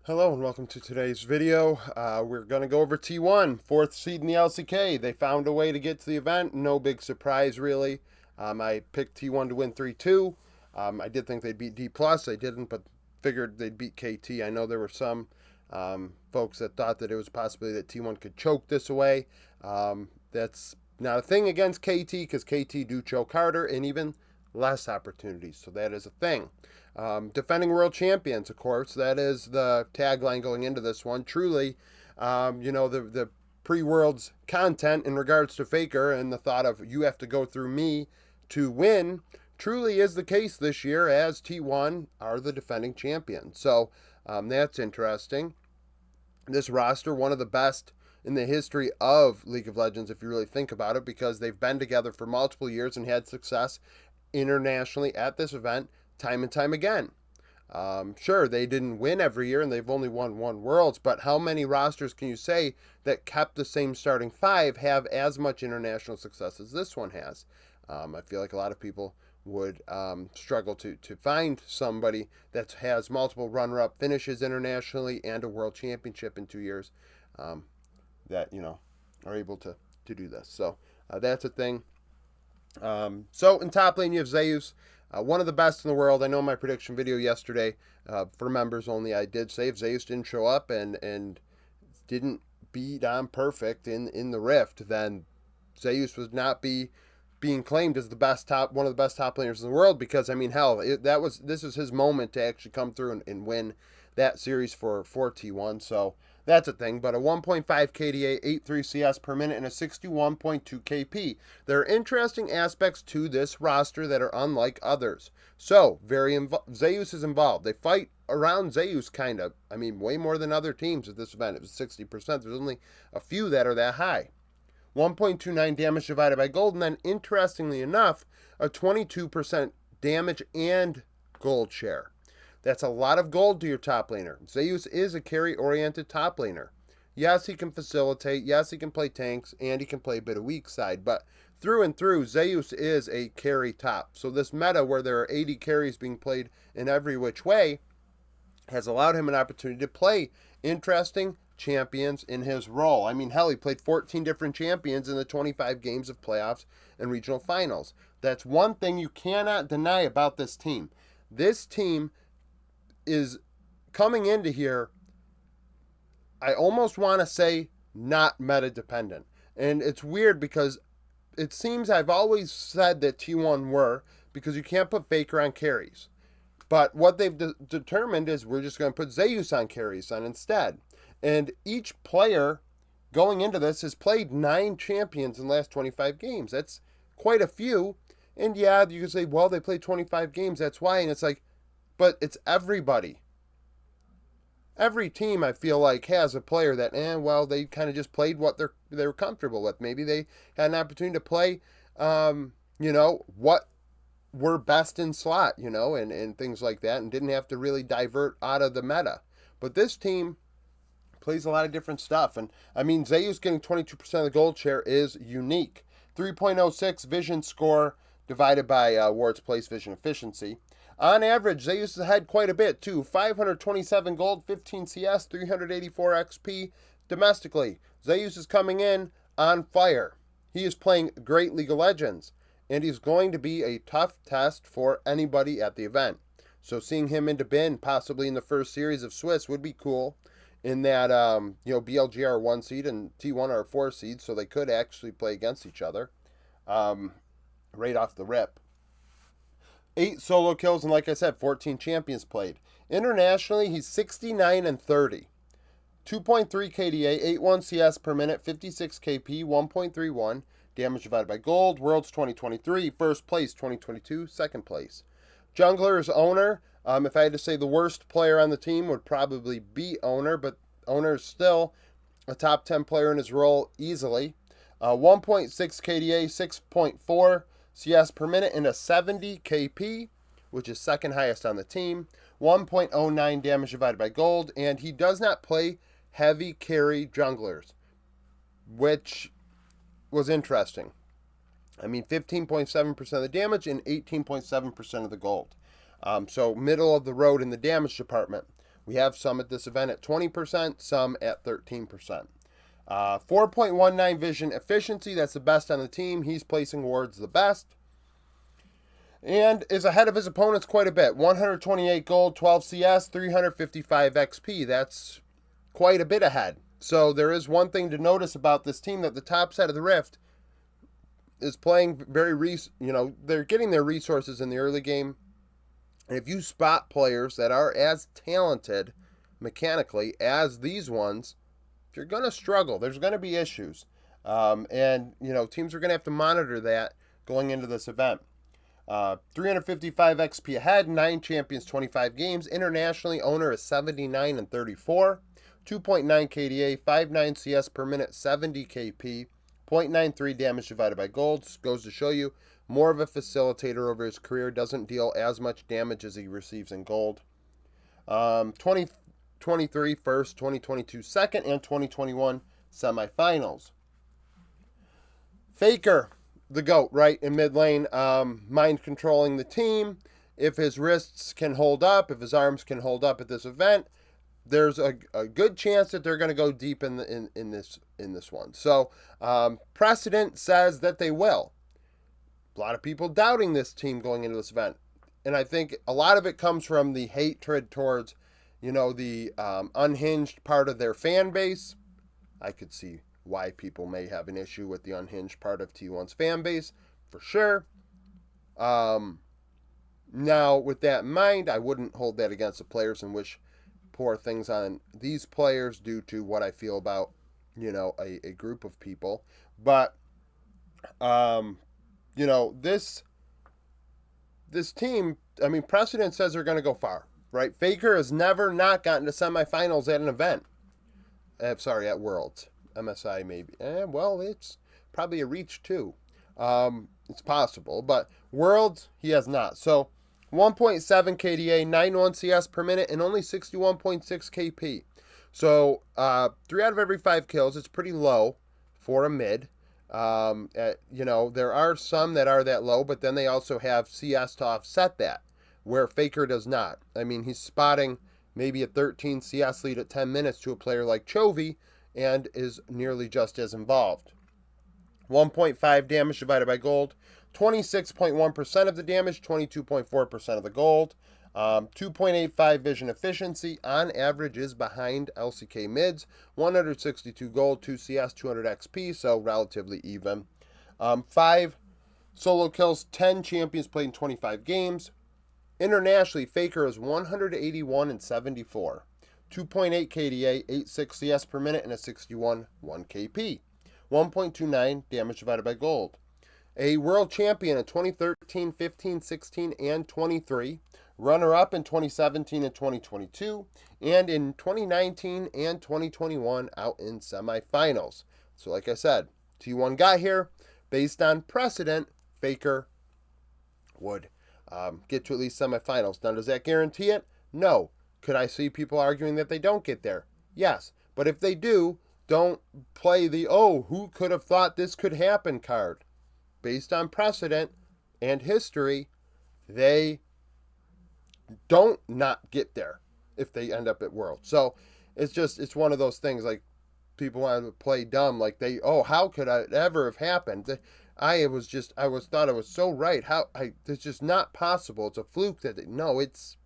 Hello and welcome to today's video. We're going to go over T1, fourth seed in the LCK. They found a way to get to the event. No big surprise, really. I picked T1 to win 3-2. I did think they'd beat D+. They didn't, but figured they'd beat KT. I know there were some folks that thought that it was possibly that T1 could choke this away. That's not a thing against KT because KT do choke harder and even less opportunities. So that is a thing. Defending world champions, of course, that is the tagline going into this one. Truly, the pre-world's content in regards to Faker and the thought of you have to go through me to win truly is the case this year, as T1 are the defending champions. So that's interesting. This roster, one of the best in the history of League of Legends, if you really think about it, because they've been together for multiple years and had success internationally at this event time and time again. Sure, they didn't win every year and they've only won one Worlds, but how many rosters can you say that kept the same starting five have as much international success as this one has? I feel like a lot of people would struggle to find somebody that has multiple runner-up finishes internationally and a world championship in 2 years that, are able to do this. So that's a thing. So in top lane, you have Zeus, one of the best in the world. I know in my prediction video yesterday, for members only, I did say if Zeus didn't show up and didn't beat on perfect in the Rift, then Zeus would not be being claimed as one of the best top laners in the world. Because I mean, hell, this is his moment to actually come through and win that series for T1. So that's a thing. But a 1.5 KDA, 8.3 CS per minute, and a 61.2 KP. There are interesting aspects to this roster that are unlike others. So Zeus is involved. They fight around Zeus, kind of. I mean, way more than other teams at this event. It was 60%. There's only a few that are that high. 1.29 damage divided by gold, and then interestingly enough, a 22% damage and gold share. That's a lot of gold to your top laner. Zeus is a carry-oriented top laner. Yes, he can facilitate. Yes, he can play tanks, and he can play a bit of weak side. But through and through, Zeus is a carry top. So this meta where there are 80 carries being played in every which way has allowed him an opportunity to play interesting champions in his role. I mean, hell, he played 14 different champions in the 25 games of playoffs and regional finals. That's one thing you cannot deny about this team. This team is coming into here, I almost want to say, not meta dependent. And it's weird because it seems I've always said that T1 were, because you can't put Faker on carries. But what they've determined is we're just going to put Zeus on carries on instead. And each player going into this has played 9 champions in the last 25 games. That's quite a few. And yeah, you can say, well, they played 25 games, that's why. And it's like, but it's everybody. Every team, I feel like, has a player that, they kind of just played what they were comfortable with. Maybe they had an opportunity to play, what were best in slot, and things like that, and didn't have to really divert out of the meta. But this team plays a lot of different stuff. And I mean, Zeus getting 22% of the gold share is unique. 3.06 vision score divided by wards place vision efficiency. On average, Zeus has had quite a bit too. 527 gold, 15 CS, 384 XP domestically. Zeus is coming in on fire. He is playing great League of Legends, and he's going to be a tough test for anybody at the event. So seeing him into bin, possibly in the first series of Swiss, would be cool. In that, BLG are 1 seed and T1 are 4 seed, so they could actually play against each other right off the rip. 8 solo kills, and like I said, 14 champions played. Internationally, he's 69-30. 2.3 KDA, 8.1 CS per minute, 56 KP, 1.31 damage divided by gold. Worlds 2023, first place 2022, second place. Jungler's Owner. If I had to say the worst player on the team would probably be Owner, but Owner is still a top 10 player in his role easily. 1.6 KDA, 6.4 CS per minute, and a 70 KP, which is second highest on the team. 1.09 damage divided by gold, and he does not play heavy carry junglers, which was interesting. I mean, 15.7% of the damage and 18.7% of the gold. So middle of the road in the damage department. We have some at this event at 20%, some at 13%. 4.19 vision efficiency, that's the best on the team. He's placing Ward's the best. And is ahead of his opponents quite a bit. 128 gold, 12 CS, 355 XP. That's quite a bit ahead. So there is one thing to notice about this team, that the top side of the Rift is playing they're getting their resources in the early game. And if you spot players that are as talented mechanically as these ones, you're going to struggle. There's going to be issues. And teams are going to have to monitor that going into this event. 355 XP ahead, 9 champions, 25 games. Internationally, owner is 79 and 34. 2.9 KDA, 5.9 CS per minute, 70 KP. 0.93 damage divided by gold. Goes to show you, more of a facilitator over his career. Doesn't deal as much damage as he receives in gold. 2023 first, 2022 second, and 2021 semifinals. Faker, the GOAT, right, in mid lane, mind controlling the team. If his wrists can hold up, if his arms can hold up at this event, there's a good chance that they're going to go deep in this one. So precedent says that they will. A lot of people doubting this team going into this event, and I think a lot of it comes from the hatred towards, the unhinged part of their fan base. I could see why people may have an issue with the unhinged part of T1's fan base, for sure. Now, with that in mind, I wouldn't hold that against the players and wish poor things on these players due to what I feel about, a group of people. But, this team, precedent says they're going to go far, right? Faker has never not gotten to semifinals at an event. At Worlds. MSI maybe. Well, it's probably a reach too. It's possible, but Worlds, he has not. So 1.7 KDA, 9.1 CS per minute, and only 61.6 KP. So 3 out of every 5 kills. It's pretty low for a mid. There are some that are that low, but then they also have CS to offset that, where Faker does not. He's spotting maybe a 13 CS lead at 10 minutes to a player like Chovy, and is nearly just as involved. 1.5 damage divided by gold, 26.1% of the damage, 22.4% of the gold. 2.85 vision efficiency, on average is behind LCK mids. 162 gold, 2 CS, 200 XP, so relatively even. 5 solo kills, 10 champions played in 25 games. Internationally, Faker is 181 and 74. 2.8 KDA, 8.6 CS per minute, and a 61 1 KP. 1.29 damage divided by gold. A world champion in 2013, 15, 16, and 23. Runner-up in 2017 and 2022. And in 2019 and 2021 out in semifinals. So like I said, T1 got here. Based on precedent, Faker would get to at least semifinals. Now, does that guarantee it? No. Could I see people arguing that they don't get there? Yes. But if they do, don't play the, who could have thought this could happen card. Based on precedent and history, they don't not get there if they end up at World. So it's one of those things, like, people want to play dumb, like how could it ever have happened? I thought I was so right. It's just not possible. It's a fluke it's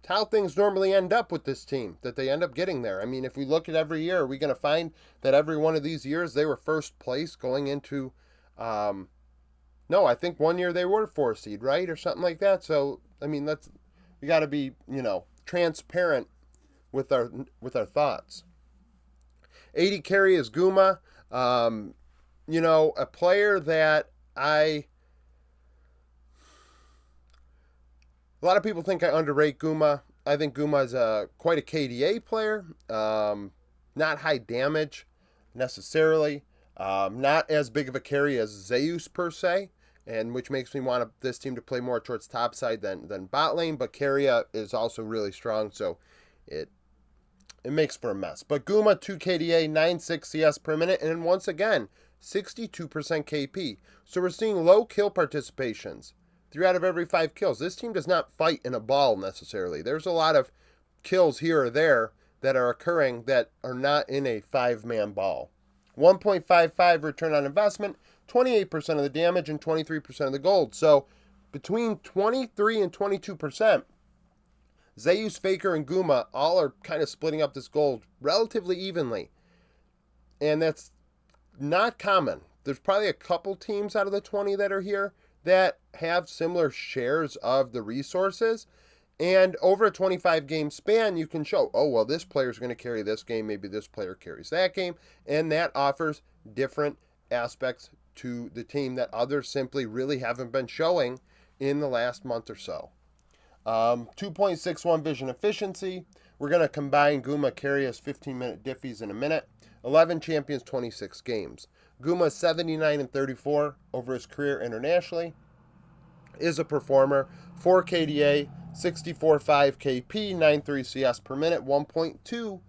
how things normally end up with this team, that they end up getting there. If we look at every year, are we going to find that every one of these years they were first place going into, no, I think one year they were 4 seed, right? Or something like that. So, we got to be, transparent with our thoughts. 80 Carri is Guma, a player that a lot of people think I underrate Guma. I think Guma is quite a KDA player. Not high damage, necessarily. Not as big of a carry as Zeus, per se, and which makes me want this team to play more towards top side than bot lane. But Carri is also really strong, so it makes for a mess. But Guma, 2 KDA, 9.6 CS per minute, and once again, 62% KP. So we're seeing low kill participations. 3 out of every 5 kills. This team does not fight in a ball necessarily. There's a lot of kills here or there that are occurring that are not in a 5-man ball. 1.55 return on investment, 28% of the damage, and 23% of the gold. So between 23 and 22%, Zeus, Faker, and Guma all are kind of splitting up this gold relatively evenly. And that's not common. There's probably a couple teams out of the 20 that are here that have similar shares of the resources. And over a 25-game span, you can show, oh, well, this player's going to carry this game. Maybe this player carries that game. And that offers different aspects to the team that others simply really haven't been showing in the last month or so. 2.61 vision efficiency. We're going to combine Guma, Carri as 15-minute diffies in a minute. 11 champions, 26 games. Guma 79 and 34 over his career internationally. Is a performer. 4 KDA, 64.5 KP, 9.3 CS per minute, 1.2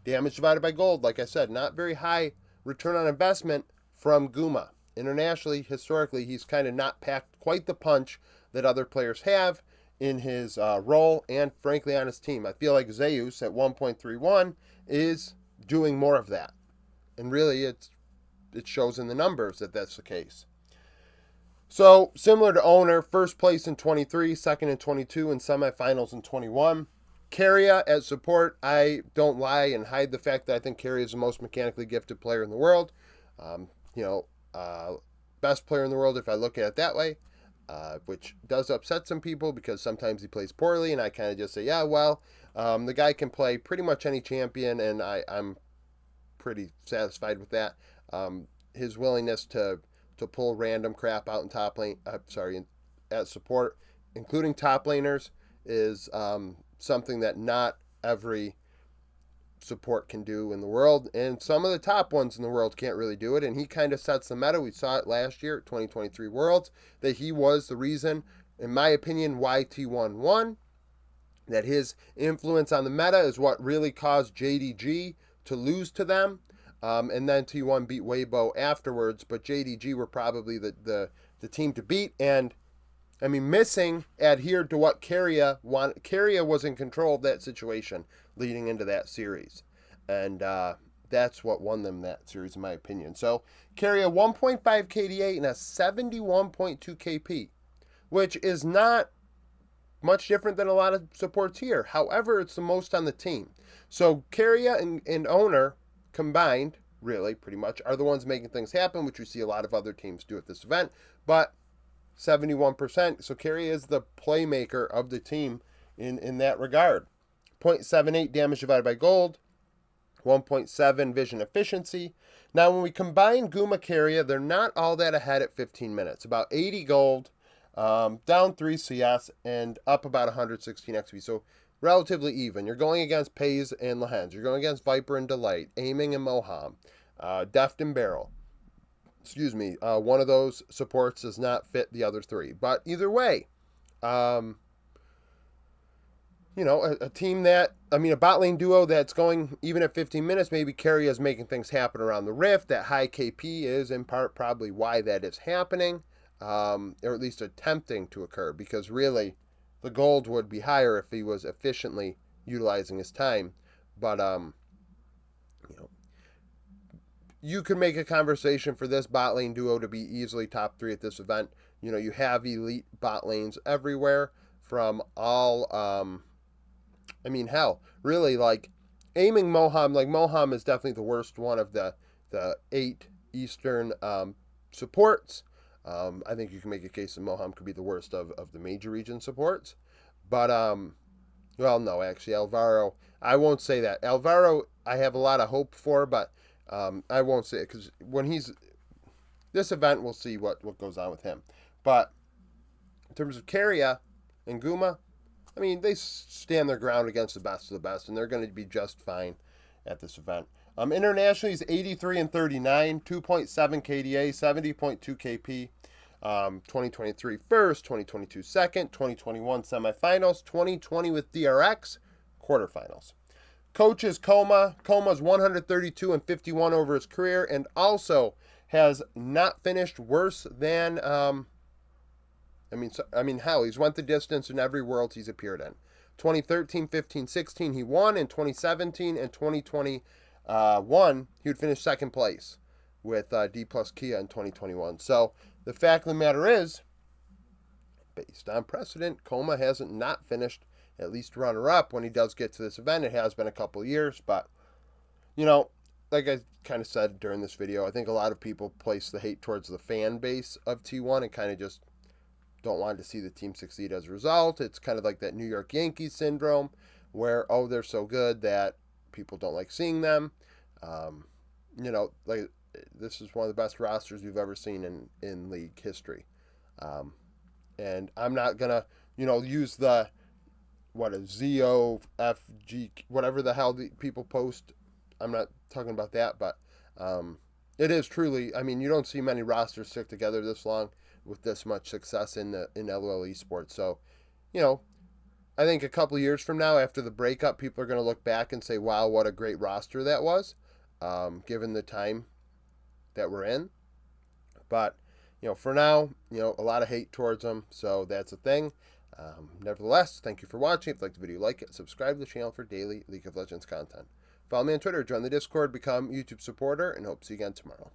damage divided by gold. Like I said, not very high return on investment from Guma. Internationally, historically, he's kind of not packed quite the punch that other players have in his role and, frankly, on his team. I feel like Zeus at 1.31 is doing more of that. And really, it shows in the numbers that that's the case. So, similar to Owner, first place in 23, second in 22, and semifinals in 21. Carri at support, I don't lie and hide the fact that I think Carri is the most mechanically gifted player in the world. Best player in the world if I look at it that way, which does upset some people because sometimes he plays poorly, and I kind of just say, yeah, well, the guy can play pretty much any champion, and I'm pretty satisfied with that. His willingness to pull random crap out in top lane, at support, including top laners, is something that not every support can do in the world, and some of the top ones in the world can't really do it, and he kind of sets the meta. We saw it last year at 2023 Worlds, that he was the reason, in my opinion, why T1 won, that his influence on the meta is what really caused JDG to lose to them. And then T1 beat Weibo afterwards, but JDG were probably the team to beat. And, I mean, missing adhered to what Carri wanted. Carri was in control of that situation leading into that series. And that's what won them that series, in my opinion. So, Carri 1.5 KDA and a 71.2 KP, which is not much different than a lot of supports here. However, it's the most on the team. So, Carri and Owner combined, really, pretty much, are the ones making things happen, which we see a lot of other teams do at this event, but 71%, so Carri is the playmaker of the team in that regard. 0.78 damage divided by gold, 1.7 vision efficiency. Now, when we combine Guma, Carri, they're not all that ahead at 15 minutes, about 80 gold, down 3 CS, and up about 116 XP, so relatively even. You're going against Pays and Lehens. You're going against Viper and Delight, Aiming and Moham, Deft and Barrel. One of those supports does not fit the other three. But either way, a team that, a bot lane duo that's going even at 15 minutes, maybe Carri is making things happen around the Rift. That high KP is in part probably why that is happening, or at least attempting to occur, because really, the gold would be higher if he was efficiently utilizing his time. But, you could make a conversation for this bot lane duo to be easily top 3 at this event. You have elite bot lanes everywhere from all, really, like, Aiming Moham, like, Moham is definitely the worst one of the 8 Eastern supports. I think you can make a case that Moham could be the worst of the major region supports. But, no, actually, Alvaro, I won't say that. Alvaro, I have a lot of hope for, but I won't say it, because when this event, we'll see what goes on with him. But in terms of Carri and Guma, they stand their ground against the best of the best, and they're going to be just fine at this event. Internationally, he's 83 and 39, 2.7 KDA, 70.2 KP. 2023 first, 2022 second, 2021 semifinals, 2020 with DRX quarterfinals. Coach is Coma. Coma's 132 and 51 over his career, and also has not finished worse than hell, he's went the distance in every world he's appeared in. 2013, 15, 16, he won. In 2017 and 2021, he would finish second place with D plus Kia in 2021. So the fact of the matter is, based on precedent, Coma hasn't not finished at least runner-up when he does get to this event. It has been a couple years, but, you know, like I kind of said during this video, I think a lot of people place the hate towards the fan base of T1 and kind of just don't want to see the team succeed as a result. It's kind of like that New York Yankees syndrome where, oh, they're so good that people don't like seeing them. You know, like this is one of the best rosters we've ever seen in league history. And I'm not going to, you know, use the, what a ZOFG, whatever the hell the people post. I'm not talking about that, but it is truly, I mean, you don't see many rosters stick together this long with this much success in LOL esports. So, you know, I think a couple years from now, after the breakup, people are going to look back and say, wow, what a great roster that was, given the time that we're in. But, you know, for now, you know, a lot of hate towards them, so that's a thing. Nevertheless, thank you for watching. If you liked the video, like it, subscribe to the channel for daily League of Legends content. Follow me on Twitter, join the Discord, become a YouTube supporter, and hope to see you again tomorrow.